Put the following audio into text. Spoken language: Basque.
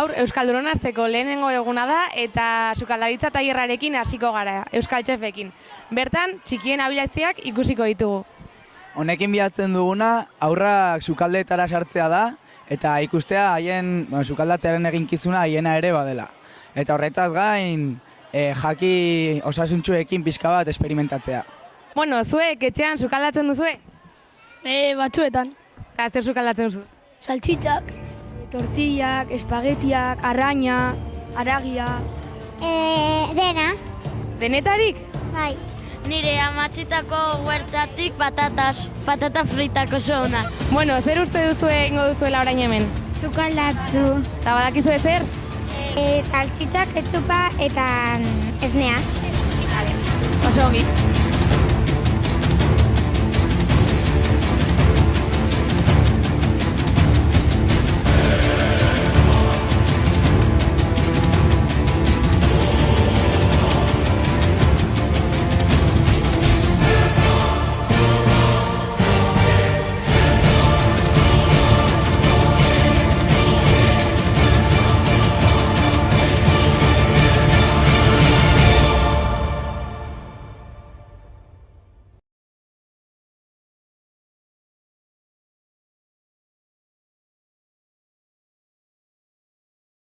Gaur Euskalduna hasteko lehenengo eguna da eta sukaldaritza tailerrarekin hasiko gara, Euskal Chefekin. Bertan, txikien abilatziak ikusiko ditugu. Honekin bilatzen duguna, aurrak sukaldeetara sartzea da, eta ikustea haien sukaldatzearen eginkizuna haiena ere badela. Eta horretaz gain, jaki osasuntsuekin pixka bat esperimentatzea. Bueno, zuek etxean sukaldatzen duzue? Batzuetan. Eta zer sukaldatzen duzu? Saltxitzak, tortillak, espagetiak, arraina, aragia. Dena. Denetarik? Bai. Nire amatxitako huertatik patata fritako zona. Bueno, zer uste duzue ingo duzuela orain hemen? Sukaldatu. Eta badakizue zer? Saltxitzak, ketchupa eta esnea. Oso ongi.